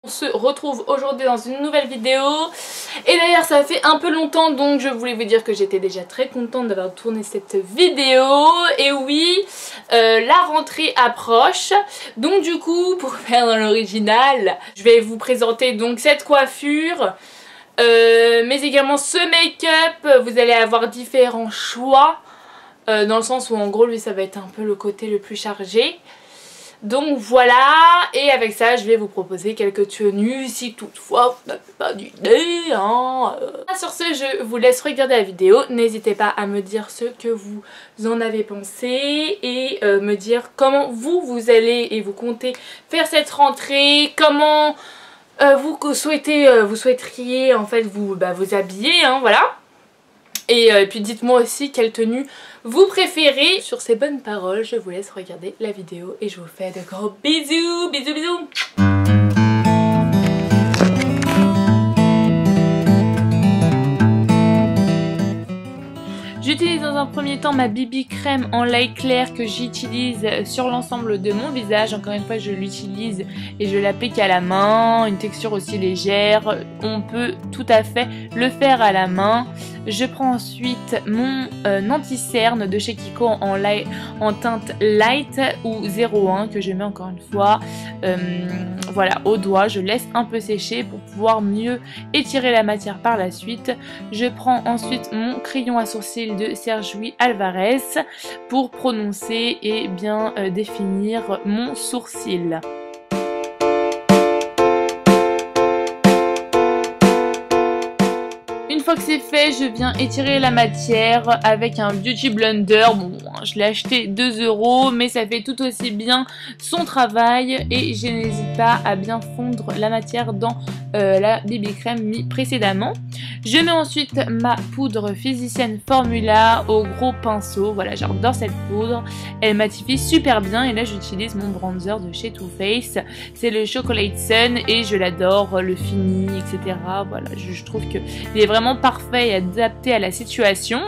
On se retrouve aujourd'hui dans une nouvelle vidéo et d'ailleurs ça fait un peu longtemps, donc je voulais vous dire que j'étais déjà très contente d'avoir tourné cette vidéo. Et oui, la rentrée approche, donc du coup pour faire dans l'original je vais vous présenter donc cette coiffure, mais également ce make-up. Vous allez avoir différents choix, dans le sens où en gros lui ça va être un peu le côté le plus chargé. Donc voilà, et avec ça je vais vous proposer quelques tenues si toutefois vous n'avez pas d'idée hein. Sur ce, je vous laisse regarder la vidéo. N'hésitez pas à me dire ce que vous en avez pensé et me dire comment vous allez et vous comptez faire cette rentrée, comment vous souhaiteriez en fait vous habiller hein, voilà. Et puis dites-moi aussi quelle tenue vous préférez. Sur ces bonnes paroles, je vous laisse regarder la vidéo et je vous fais de gros bisous, bisous, bisous. J'utilise dans un premier temps ma BB crème en light clair que j'utilise sur l'ensemble de mon visage. Encore une fois, je l'utilise et je l'applique à la main. Une texture aussi légère, on peut tout à fait le faire à la main. Je prends ensuite mon anti-cerne de chez Kiko en teinte light ou 01 que je mets encore une fois voilà, au doigt. Je laisse un peu sécher pour pouvoir mieux étirer la matière par la suite. Je prends ensuite mon crayon à sourcils de Sergio Alvarez pour prononcer et bien définir mon sourcil. Une fois que c'est fait, je viens étirer la matière avec un Beauty Blender. Bon, je l'ai acheté 2 €, mais ça fait tout aussi bien son travail et je n'hésite pas à bien fondre la matière dans la BB crème mis précédemment. Je mets ensuite ma poudre physicienne Formula au gros pinceau. Voilà, j'adore cette poudre. Elle matifie super bien et là j'utilise mon bronzer de chez Too Faced. C'est le Chocolate Sun et je l'adore, le fini, etc. Voilà, je trouve qu'il est vraiment parfait et adapté à la situation.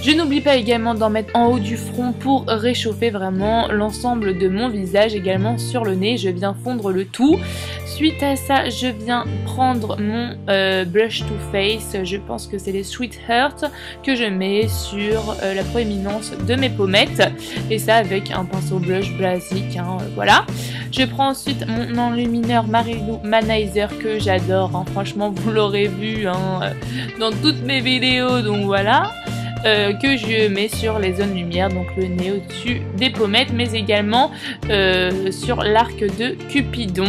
Je n'oublie pas également d'en mettre en haut du front pour réchauffer vraiment l'ensemble de mon visage, également sur le nez. Je viens fondre le tout. Suite à ça, je viens prendre mon blush Too Faced. Je pense que c'est les Sweetheart que je mets sur la proéminence de mes pommettes. Et ça avec un pinceau blush basique, hein, voilà. Je prends ensuite mon enlumineur Marilou Manizer que j'adore. Hein. Franchement, vous l'aurez vu hein, dans toutes mes vidéos, donc voilà. Que je mets sur les zones lumière, donc le nez au-dessus des pommettes, mais également sur l'arc de Cupidon.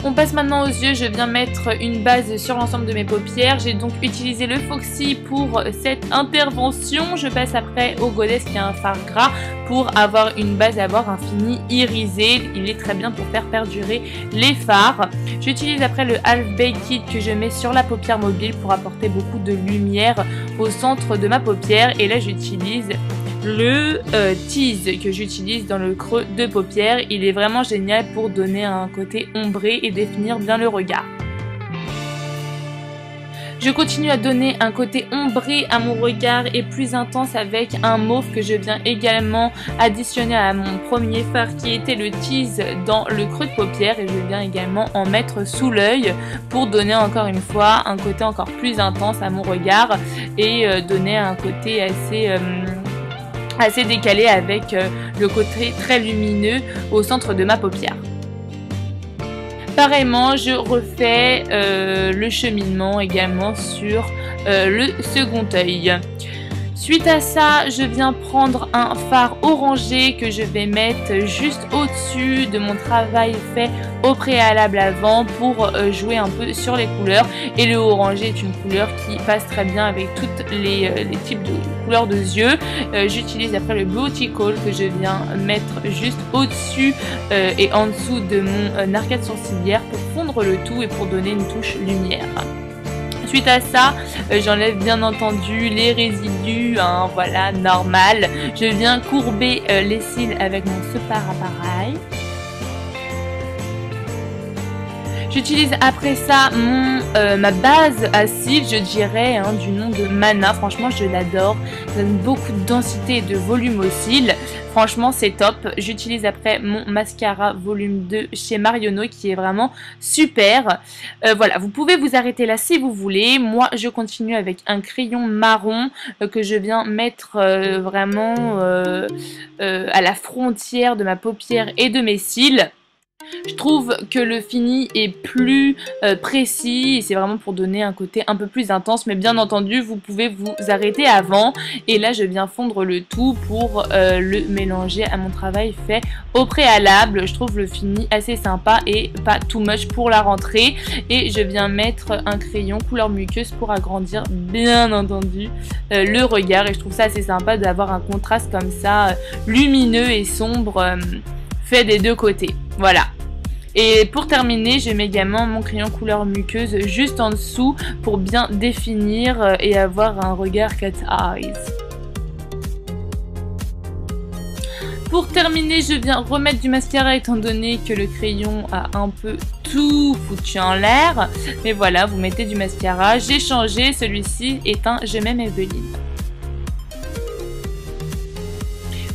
On passe maintenant aux yeux. Je viens mettre une base sur l'ensemble de mes paupières. J'ai donc utilisé le Foxy pour cette intervention. Je passe après au Goddess qui a un fard gras pour avoir une base, avoir un fini irisé. Il est très bien pour faire perdurer les fards. J'utilise après le Half Baked que je mets sur la paupière mobile pour apporter beaucoup de lumière au centre de ma paupière. Et là j'utilise le tease que j'utilise dans le creux de paupière. Il est vraiment génial pour donner un côté ombré et définir bien le regard. Je continue à donner un côté ombré à mon regard et plus intense avec un mauve que je viens également additionner à mon premier fard qui était le tease dans le creux de paupière, et je viens également en mettre sous l'œil pour donner encore une fois un côté encore plus intense à mon regard et donner un côté assez décalé avec le côté très lumineux au centre de ma paupière. Pareillement, je refais le cheminement également sur le second œil. Suite à ça, je viens prendre un fard orangé que je vais mettre juste au-dessus de mon travail fait au préalable avant pour jouer un peu sur les couleurs. Et le orangé est une couleur qui passe très bien avec toutes les types de couleurs de yeux. J'utilise après le Beauty Call que je viens mettre juste au-dessus et en dessous de mon arcade sourcilière pour fondre le tout et pour donner une touche lumière. Suite à ça, j'enlève bien entendu les résidus, hein, voilà, normal. Je viens courber les cils avec mon super appareil. J'utilise après ça ma base à cils, je dirais, hein, du nom de Mana. Franchement, je l'adore. Ça donne beaucoup de densité et de volume aux cils. Franchement, c'est top. J'utilise après mon mascara volume 2 chez Marionneau qui est vraiment super. Voilà, vous pouvez vous arrêter là si vous voulez. Moi, je continue avec un crayon marron que je viens mettre vraiment à la frontière de ma paupière et de mes cils. Je trouve que le fini est plus précis et c'est vraiment pour donner un côté un peu plus intense, mais bien entendu vous pouvez vous arrêter avant et là je viens fondre le tout pour le mélanger à mon travail fait au préalable. Je trouve le fini assez sympa et pas too much pour la rentrée et je viens mettre un crayon couleur muqueuse pour agrandir bien entendu le regard et je trouve ça assez sympa d'avoir un contraste comme ça lumineux et sombre fait des deux côtés. Voilà. Et pour terminer, je mets également mon crayon couleur muqueuse juste en dessous pour bien définir et avoir un regard cat eyes. Pour terminer, je viens remettre du mascara étant donné que le crayon a un peu tout foutu en l'air. Mais voilà, vous mettez du mascara. J'ai changé, celui-ci est un Je m'aime Evelyne.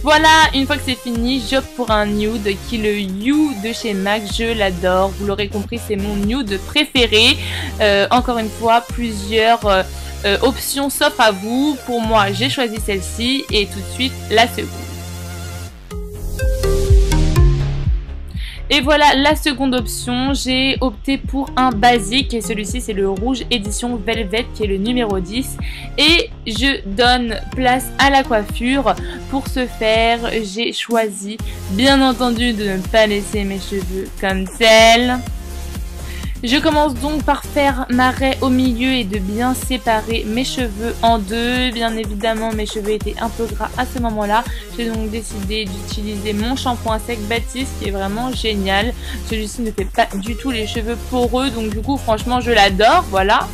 Voilà, une fois que c'est fini, j'opte pour un nude qui est le You de chez MAC. Je l'adore, vous l'aurez compris, c'est mon nude préféré. Encore une fois, plusieurs options s'offrent à vous. Pour moi, j'ai choisi celle-ci et tout de suite la seconde. Et voilà la seconde option, j'ai opté pour un basique et celui-ci c'est le rouge édition Velvet qui est le numéro 10 et je donne place à la coiffure. Pour ce faire, j'ai choisi bien entendu de ne pas laisser mes cheveux comme tels. Je commence donc par faire ma raie au milieu et de bien séparer mes cheveux en deux. Bien évidemment, mes cheveux étaient un peu gras à ce moment-là. J'ai donc décidé d'utiliser mon shampoing sec Baptiste qui est vraiment génial. Celui-ci ne fait pas du tout les cheveux poreux, donc du coup, franchement, je l'adore. Voilà.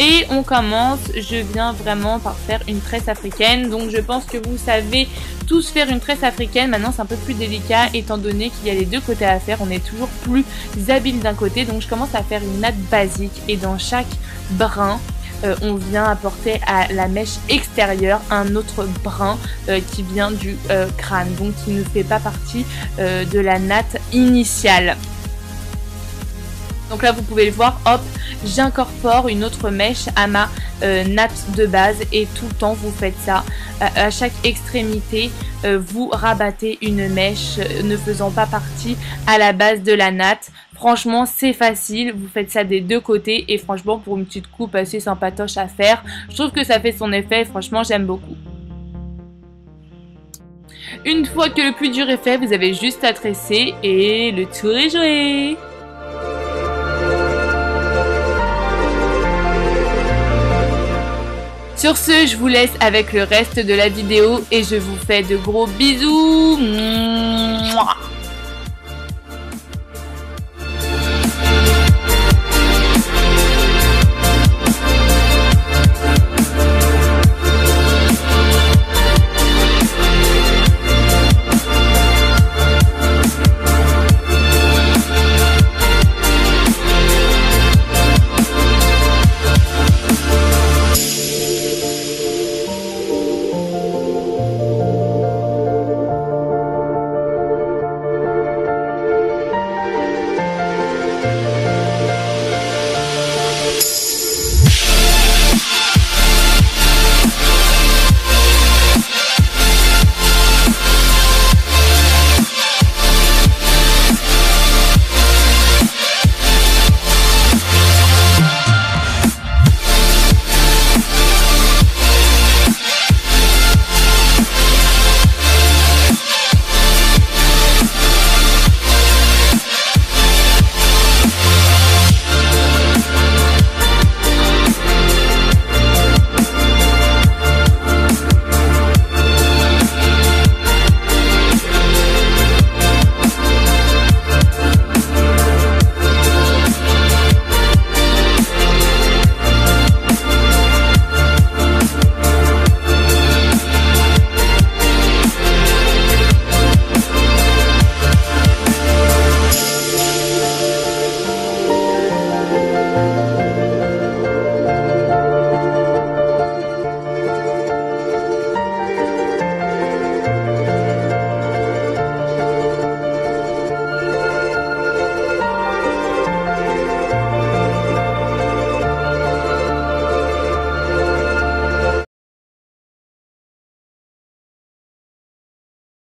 Et on commence, je viens vraiment par faire une tresse africaine. Donc je pense que vous savez tous faire une tresse africaine. Maintenant c'est un peu plus délicat étant donné qu'il y a les deux côtés à faire. On est toujours plus habile d'un côté. Donc je commence à faire une natte basique et dans chaque brin on vient apporter à la mèche extérieure un autre brin qui vient du crâne. Donc qui ne fait pas partie de la natte initiale. Donc là vous pouvez le voir, hop, j'incorpore une autre mèche à ma natte de base et tout le temps vous faites ça. À chaque extrémité, vous rabattez une mèche ne faisant pas partie à la base de la natte. Franchement c'est facile, vous faites ça des deux côtés et franchement pour une petite coupe assez sympatoche à faire, je trouve que ça fait son effet et franchement j'aime beaucoup. Une fois que le plus dur est fait, vous avez juste à tresser et le tour est joué. Sur ce, je vous laisse avec le reste de la vidéo et je vous fais de gros bisous. Mouah.